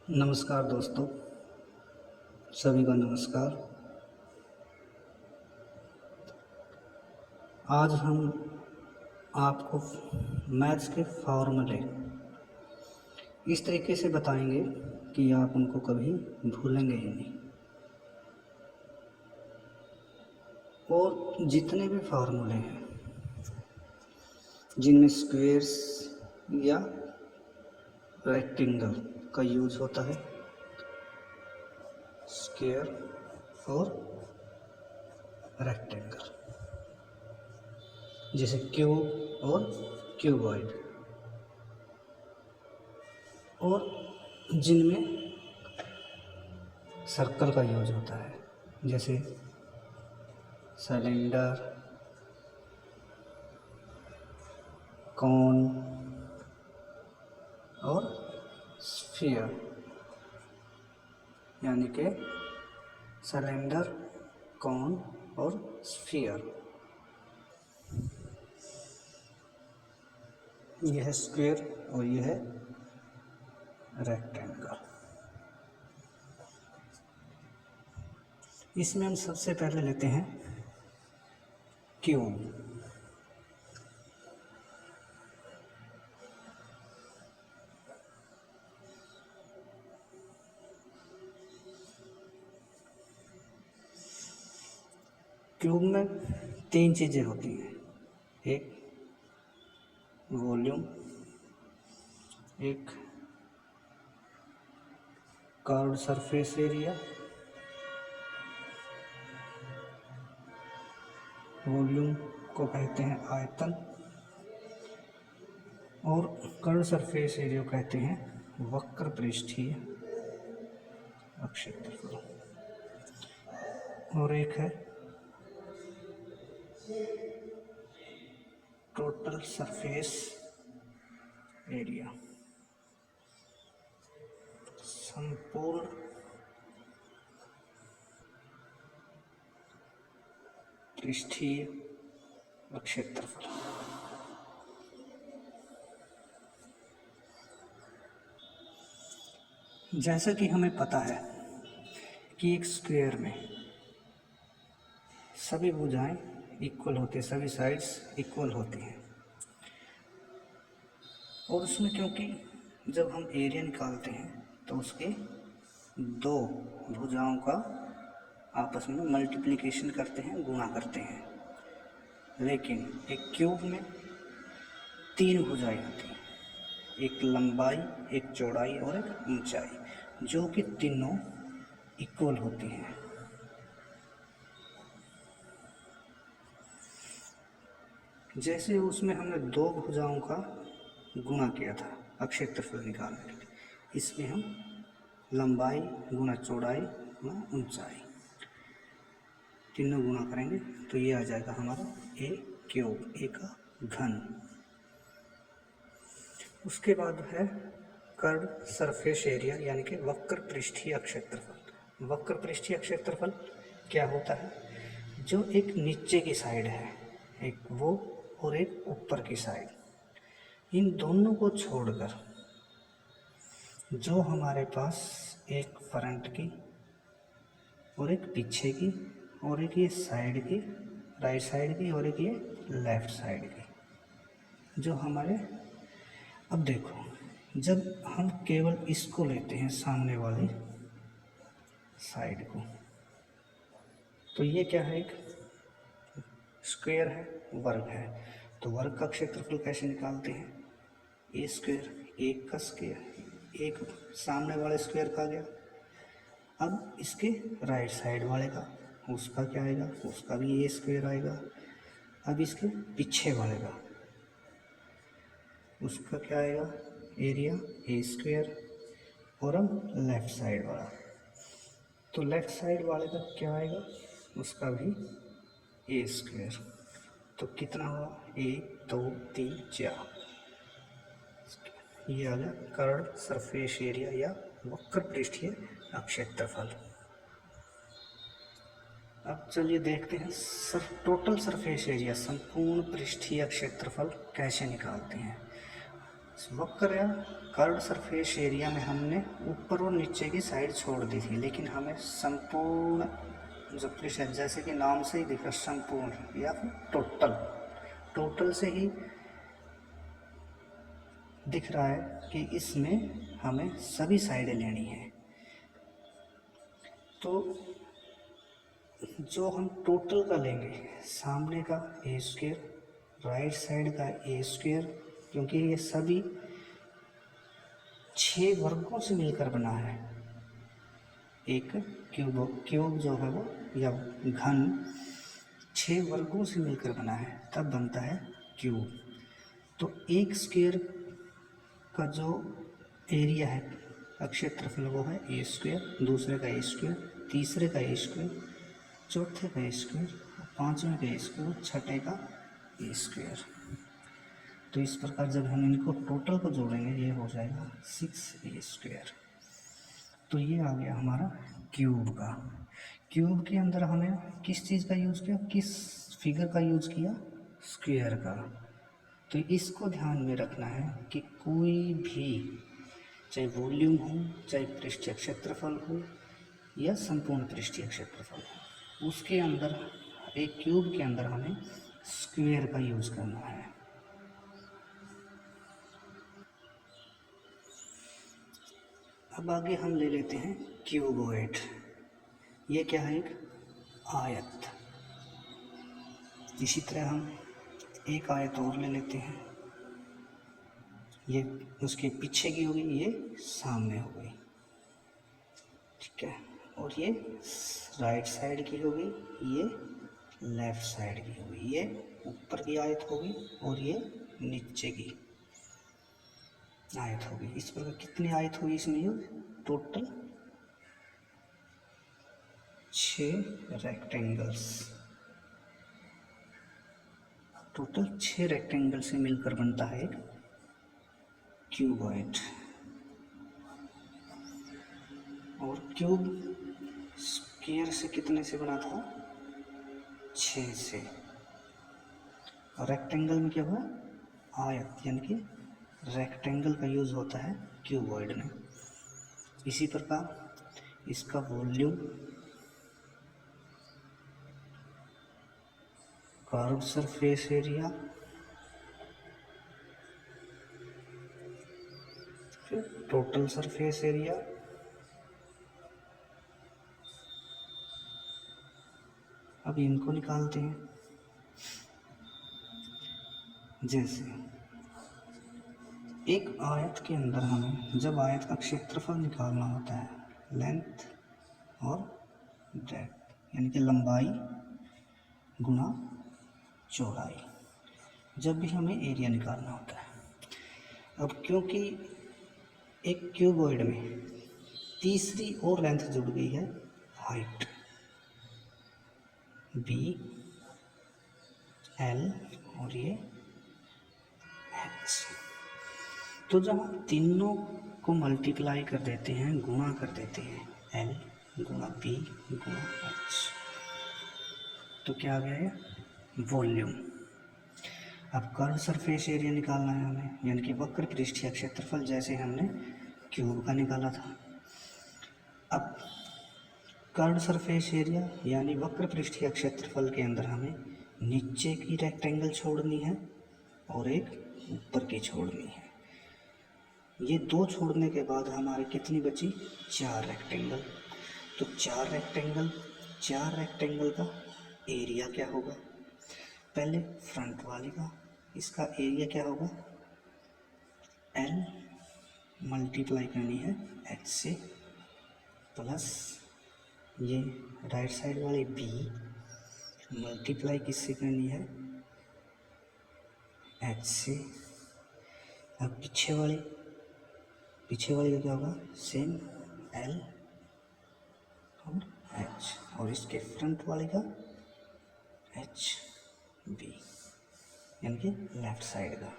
नमस्कार दोस्तों, सभी को नमस्कार। आज हम आपको मैथ्स के फॉर्मूले इस तरीके से बताएंगे कि आप उनको कभी भूलेंगे ही नहीं। और जितने भी फार्मूले हैं जिनमें स्क्वेयर्स या रेक्टेंगल का यूज होता है, स्क्वायर और रेक्टेंगल, जैसे क्यूब और क्यूबॉइड, और जिनमें सर्कल का यूज होता है, जैसे सिलेंडर, कॉन और स्फीयर, यानी कि सिलेंडर, कॉन और स्फीयर। यह है स्क्वायर और यह है रेक्टेंगल। इसमें हम सबसे पहले लेते हैं क्यूब। क्यूब में तीन चीज़ें होती हैं, एक वॉल्यूम, एक कर्व्ड सरफेस एरिया, वॉल्यूम को कहते हैं आयतन, और कर्व्ड सरफेस एरिया को कहते हैं वक्र पृष्ठीय क्षेत्रफल, और एक है टोटल सरफेस एरिया, संपूर्ण पृष्ठीय क्षेत्रफल। जैसा कि हमें पता है कि एक स्क्वायर में सभी भुजाएं इक्वल होती हैं, सभी साइड्स इक्वल होती हैं, और उसमें क्योंकि जब हम एरिया निकालते हैं तो उसके दो भुजाओं का आपस में मल्टीप्लिकेशन करते हैं, गुणा करते हैं। लेकिन एक क्यूब में तीन भुजाएं होती हैं, एक लंबाई, एक चौड़ाई और एक ऊंचाई, जो कि तीनों इक्वल होती हैं। जैसे उसमें हमने दो भुजाओं का गुणा किया था क्षेत्रफल निकालने के लिए, इसमें हम लंबाई गुणा चौड़ाई गुणा ऊंचाई तीनों गुणा करेंगे तो ये आ जाएगा हमारा ए क्यूब, ए का घन। उसके बाद है कर्व्ड सरफेस एरिया, यानी कि वक्र पृष्ठीय क्षेत्रफल। वक्र पृष्ठीय क्षेत्रफल क्या होता है? जो एक नीचे की साइड है, एक वो और एक ऊपर की साइड, इन दोनों को छोड़कर जो हमारे पास एक फ्रंट की और एक पीछे की और एक ये साइड की, राइट साइड की, और एक ये लेफ्ट साइड की, जो हमारे, अब देखो जब हम केवल इसको लेते हैं सामने वाले साइड को, तो ये क्या है? एक स्क्वायर है, वर्ग है, तो वर्ग का क्षेत्रफल कैसे निकालते हैं? ए स्क्वायर, एक का स्क्वायर, एक सामने वाले स्क्वायर का आ गया। अब इसके राइट साइड वाले का, उसका क्या आएगा? उसका भी ए स्क्वायर आएगा। अब इसके पीछे वाले का, उसका क्या आएगा? Area A square. और अब लेफ्ट साइड वाला, तो लेफ्ट साइड वाले का क्या आएगा? उसका भी ए स्क्वायर। तो कितना हुआ? 1 2 3 4, ये आ गया कर्व्ड सरफेस एरिया या वक्र पृष्ठीय क्षेत्रफल। अब चलिए देखते हैं टोटल सरफेस एरिया, संपूर्ण पृष्ठीय क्षेत्रफल कैसे निकालते हैं। वक्र या कर्व्ड सरफेस एरिया में हमने ऊपर और नीचे की साइड छोड़ दी थी, लेकिन हमें संपूर्ण जो पृष्ठ है, जैसे कि नाम से ही दिख रहा संपूर्ण या फिर टोटल से ही दिख रहा है कि इसमें हमें सभी साइडें लेनी है। तो जो हम टोटल का लेंगे, सामने का ए स्क्वेयर, राइट साइड का ए स्क्वेयर, क्योंकि ये सभी 6 वर्गों से मिलकर बना है। एक क्यूब जो है वो या घन 6 वर्गों से मिलकर बना है, तब बनता है क्यूब। तो एक स्क्वेयर का जो एरिया है, क्षेत्रफल, वो है ए स्क्वेयर, दूसरे का ए स्क्वेयर, तीसरे का ए स्क्वेयर, चौथे का ए स्क्वेयर, पाँचवें का ए स्क्वेयर, छठे का ए स्क्वेयर। तो इस प्रकार जब हम इनको टोटल को जोड़ेंगे, ये हो जाएगा 6a स्क्वेयर। तो ये आ गया हमारा क्यूब का। क्यूब के अंदर हमने किस चीज़ का यूज़ किया, किस फिगर का यूज़ किया, स्क्वायर का। तो इसको ध्यान में रखना है कि कोई भी, चाहे वॉल्यूम हो, चाहे पृष्ठीय क्षेत्रफल हो या संपूर्ण पृष्ठीय क्षेत्रफल हो, उसके अंदर, एक क्यूब के अंदर हमें स्क्वायर का यूज़ करना है। अब आगे हम ले लेते हैं क्यूबॉइड। ये क्या है, एक आयत। इसी तरह हम एक आयत और ले लेते हैं। ये उसके पीछे की होगी, ये सामने हो गई, ठीक है। और ये राइट साइड की होगी, ये लेफ्ट साइड की होगी। ये ऊपर की आयत होगी और ये नीचे की आयत होगी। इस प्रकार कितनी आयत होगी इसमें use, total 6 rectangles. Total 6 rectangle से मिलकर बनता है एक क्यूबॉइड। और क्यूब स्क्वायर से कितने से बना था, 6 से। और रेक्टेंगल में क्या हुआ, आयत, यानी कि रेक्टेंगल का यूज होता है क्यूबॉइड में। इसी प्रकार इसका वॉल्यूम, कर्व्ड सरफेस एरिया, फिर टोटल सरफेस एरिया, अब इनको निकालते हैं। जैसे एक आयत के अंदर हमें जब आयत का क्षेत्रफल निकालना होता है, लेंथ और ब्रेड्थ, यानी कि लंबाई गुना चौड़ाई, जब भी हमें एरिया निकालना होता है। अब क्योंकि एक क्यूबॉइड में तीसरी और लेंथ जुड़ गई है, हाइट, बी, एल और ये एच। तो जब हम तीनों को मल्टीप्लाई कर देते हैं, गुणा कर देते हैं, एल गुणा बी गुणा एच, तो क्या आ गया है, वॉल्यूम। अब कर्व सरफेस एरिया निकालना है हमें, यानी कि वक्र पृष्ठीय क्षेत्रफल, जैसे हमने क्यूब का निकाला था। अब कर्व सरफेस एरिया यानी वक्र पृष्ठीय क्षेत्रफल के अंदर हमें नीचे की रेक्टेंगल छोड़नी है और एक ऊपर की छोड़नी है। ये 2 छोड़ने के बाद हमारे कितनी बची, 4 रेक्टेंगल। तो 4 रेक्टेंगल का एरिया क्या होगा, पहले फ्रंट वाले का, इसका एरिया क्या होगा, एल मल्टीप्लाई करनी है एच से, प्लस ये राइट साइड वाले बी मल्टीप्लाई किससे करनी है, एच से। अब पीछे वाले का क्या होगा, सेम एल और एच, और इसके फ्रंट वाले का एच बी, यानी कि लेफ्ट साइड का।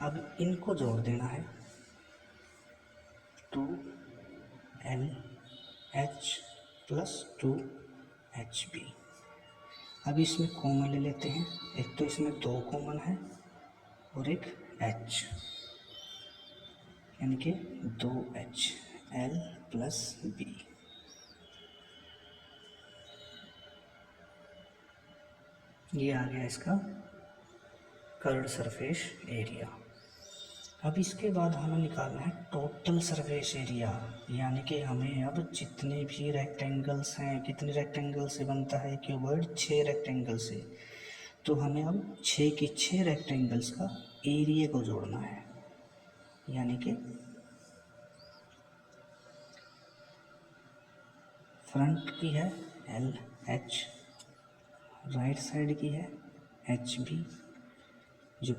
अब इनको जोड़ देना है, 2 LH प्लस 2HB। अब इसमें कॉमन ले लेते हैं, एक तो इसमें 2 कॉमन है और एक H, यानी कि 2h L प्लस B। ये आ गया इसका कर्व्ड सरफेस एरिया। अब इसके बाद हमें निकालना है टोटल सरफेस एरिया, यानी कि हमें अब जितने भी रेक्टेंगल्स हैं, कितने रेक्टेंगल से बनता है क्यूबॉइड, 6 रेक्टेंगल से। तो हमें अब 6 के 6 रेक्टेंगल्स का एरिया को जोड़ना है, यानी कि फ्रंट की है LH, राइट साइड की है HB, जो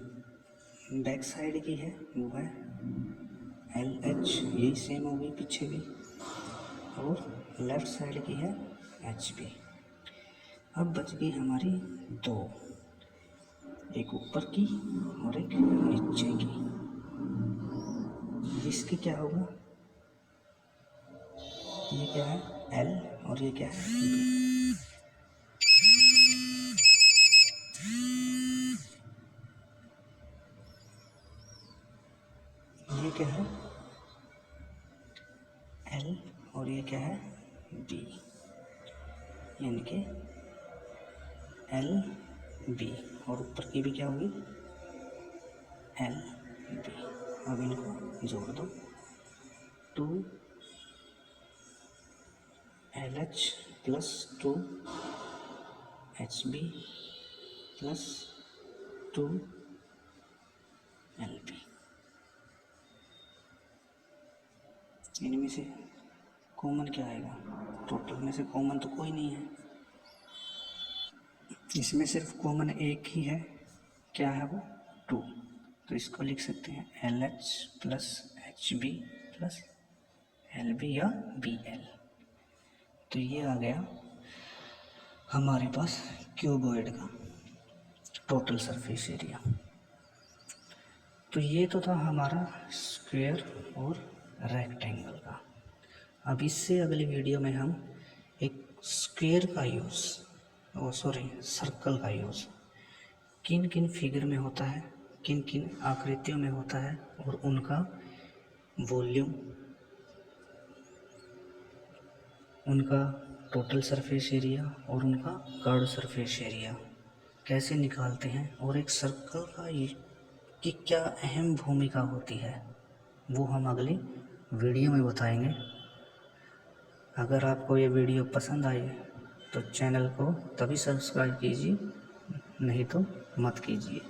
बैक साइड की है वो है LH, यही सेम होगी पीछे भी, और लेफ्ट साइड की है HB। अब बच गई हमारी 2, एक ऊपर की और एक नीचे की। इसकी क्या होगा, ये क्या है L और ये क्या है B। ये क्या है L और ये क्या है B, यानी कि LB, और ऊपर की भी क्या होगी LB। अब इनको जोड़ दो, 2LH plus 2HB plus 2LB। इनमें से कॉमन क्या आएगा, टोटल में से कॉमन तो कोई नहीं है, इसमें सिर्फ कॉमन एक ही है, क्या है वो 2। तो इसको लिख सकते हैं LH plus HB plus LB या BL। तो ये आ गया हमारे पास क्यूबॉइड का टोटल सरफेस एरिया। तो ये तो था हमारा स्क्वायर और रेक्टेंगल का। अब इससे अगली वीडियो में हम एक स्क्वायर का यूज़, सर्कल का यूज़ किन किन फिगर में होता है, किन किन आकृतियों में होता है, और उनका वॉल्यूम, उनका टोटल सरफेस एरिया और उनका कर्व्ड सरफेस एरिया कैसे निकालते हैं, और एक सर्कल का की क्या अहम भूमिका होती है, वो हम अगली वीडियो में बताएंगे। अगर आपको ये वीडियो पसंद आए तो चैनल को तभी सब्सक्राइब कीजिए, नहीं तो मत कीजिए,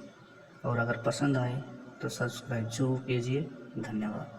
और अगर पसंद आए तो सब्सक्राइब जरूर कीजिए। धन्यवाद।